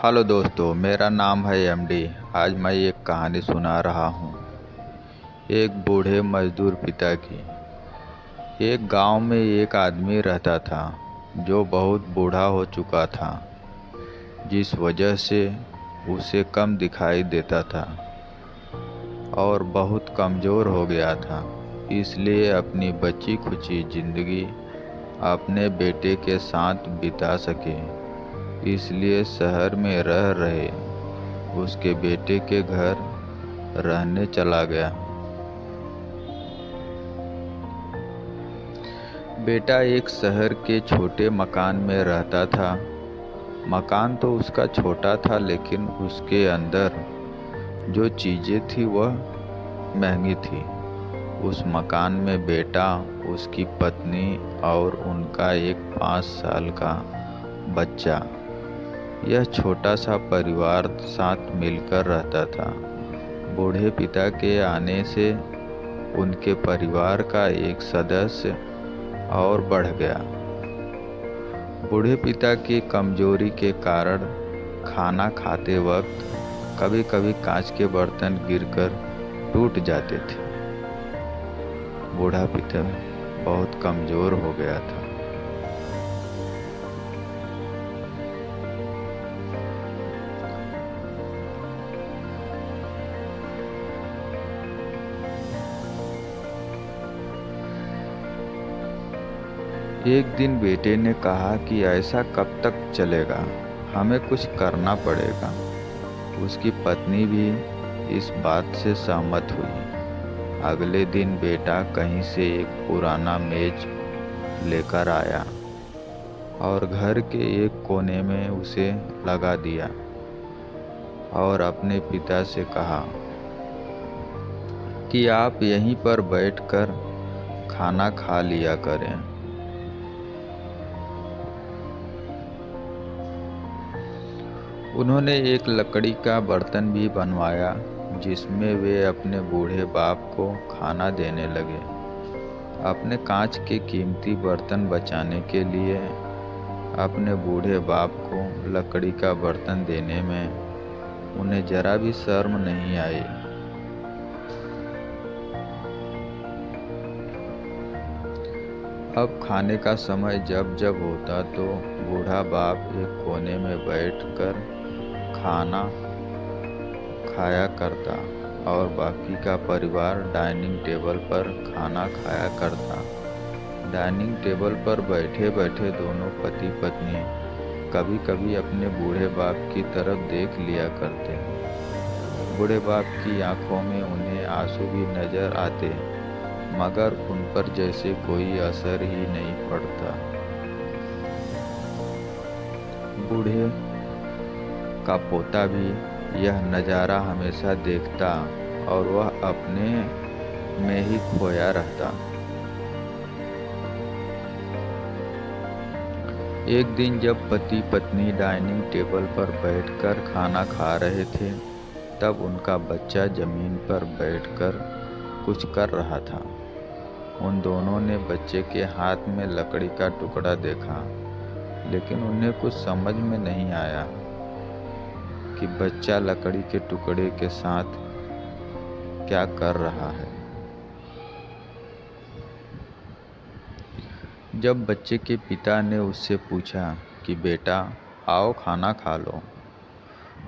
Hello दोस्तों, मेरा नाम है एमडी। आज मैं एक कहानी सुना रहा हूँ। एक बूढ़े मजदूर पिता की। एक गांव में एक आदमी रहता था जो बहुत बूढ़ा हो चुका था, जिस वजह से उसे कम दिखाई देता था और बहुत कमज़ोर हो गया था। इसलिए अपनी बची खुची ज़िंदगी अपने बेटे के साथ बिता सके, इसलिए शहर में रह रहे उसके बेटे के घर रहने चला गया। बेटा एक शहर के छोटे मकान में रहता था। मकान तो उसका छोटा था, लेकिन उसके अंदर जो चीज़ें थी वह महंगी थी। उस मकान में बेटा, उसकी पत्नी और उनका एक 5 साल का बच्चा, यह छोटा सा परिवार साथ मिलकर रहता था। बूढ़े पिता के आने से उनके परिवार का एक सदस्य और बढ़ गया। बूढ़े पिता की कमजोरी के कारण खाना खाते वक्त कभी कभी कांच के बर्तन गिरकर टूट जाते थे। बूढ़ा पिता बहुत कमजोर हो गया था। एक दिन बेटे ने कहा कि ऐसा कब तक चलेगा, हमें कुछ करना पड़ेगा। उसकी पत्नी भी इस बात से सहमत हुई। अगले दिन बेटा कहीं से एक पुराना मेज लेकर आया और घर के एक कोने में उसे लगा दिया और अपने पिता से कहा कि आप यहीं पर बैठकर खाना खा लिया करें। उन्होंने एक लकड़ी का बर्तन भी बनवाया जिसमें वे अपने बूढ़े बाप को खाना देने लगे। अपने कांच के कीमती बर्तन बचाने के लिए अपने बूढ़े बाप को लकड़ी का बर्तन देने में उन्हें जरा भी शर्म नहीं आई। अब खाने का समय जब जब होता तो बूढ़ा बाप एक कोने में बैठकर खाना खाया करता और बाकी का परिवार डाइनिंग टेबल पर खाना खाया करता। डाइनिंग टेबल पर बैठे बैठे दोनों पति पत्नी कभी कभी अपने बूढ़े बाप की तरफ देख लिया करते। बूढ़े बाप की आंखों में उन्हें आंसू भी नजर आते, मगर उन पर जैसे कोई असर ही नहीं पड़ता। बूढ़े का पोता भी यह नज़ारा हमेशा देखता और वह अपने में ही खोया रहता। एक दिन जब पति पत्नी डाइनिंग टेबल पर बैठकर खाना खा रहे थे, तब उनका बच्चा जमीन पर बैठकर कुछ कर रहा था। उन दोनों ने बच्चे के हाथ में लकड़ी का टुकड़ा देखा, लेकिन उन्हें कुछ समझ में नहीं आया कि बच्चा लकड़ी के टुकड़े के साथ क्या कर रहा है। जब बच्चे के पिता ने उससे पूछा कि बेटा आओ खाना खा लो,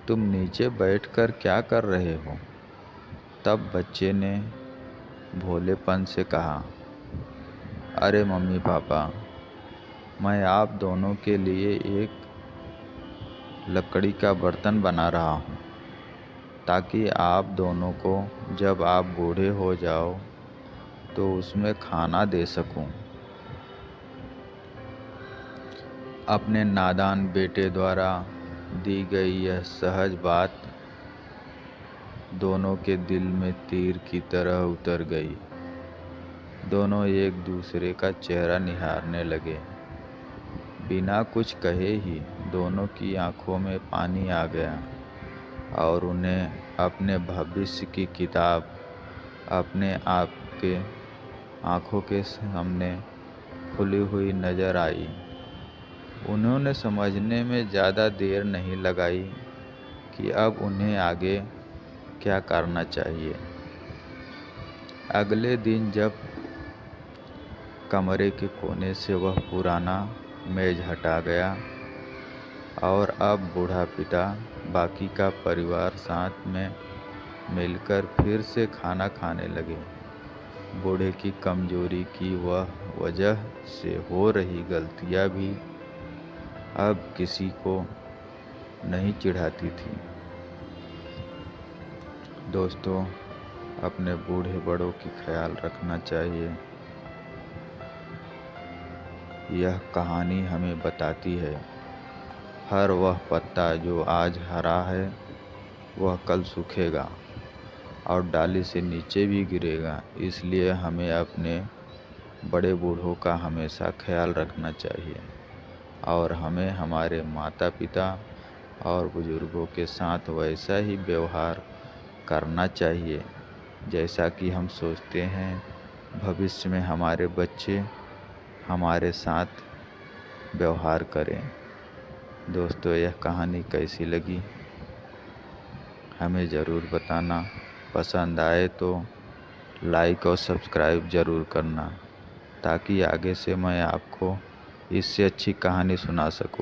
तुम नीचे बैठकर क्या कर रहे हो, तब बच्चे ने भोलेपन से कहा, अरे मम्मी पापा, मैं आप दोनों के लिए एक लकड़ी का बर्तन बना रहा हूँ, ताकि आप दोनों को जब आप बूढ़े हो जाओ तो उसमें खाना दे सकूं। अपने नादान बेटे द्वारा दी गई यह सहज बात दोनों के दिल में तीर की तरह उतर गई। दोनों एक दूसरे का चेहरा निहारने लगे। बिना कुछ कहे ही दोनों की आंखों में पानी आ गया और उन्हें अपने भविष्य की किताब अपने आप के आंखों के सामने खुली हुई नजर आई। उन्होंने समझने में ज़्यादा देर नहीं लगाई कि अब उन्हें आगे क्या करना चाहिए। अगले दिन जब कमरे के कोने से वह पुराना मेज हटा गया और अब बूढ़ा पिता बाकी का परिवार साथ में मिलकर फिर से खाना खाने लगे। बूढ़े की कमजोरी की वह वजह से हो रही गलतियां भी अब किसी को नहीं चिढ़ाती थी। दोस्तों, अपने बूढ़े बड़ों की ख्याल रखना चाहिए। यह कहानी हमें बताती है, हर वह पत्ता जो आज हरा है वह कल सूखेगा और डाली से नीचे भी गिरेगा। इसलिए हमें अपने बड़े बूढ़ों का हमेशा ख्याल रखना चाहिए और हमें हमारे माता पिता और बुजुर्गों के साथ वैसा ही व्यवहार करना चाहिए जैसा कि हम सोचते हैं भविष्य में हमारे बच्चे हमारे साथ व्यवहार करें। दोस्तों, यह कहानी कैसी लगी हमें ज़रूर बताना। पसंद आए तो लाइक और सब्सक्राइब ज़रूर करना ताकि आगे से मैं आपको इससे अच्छी कहानी सुना सकूं।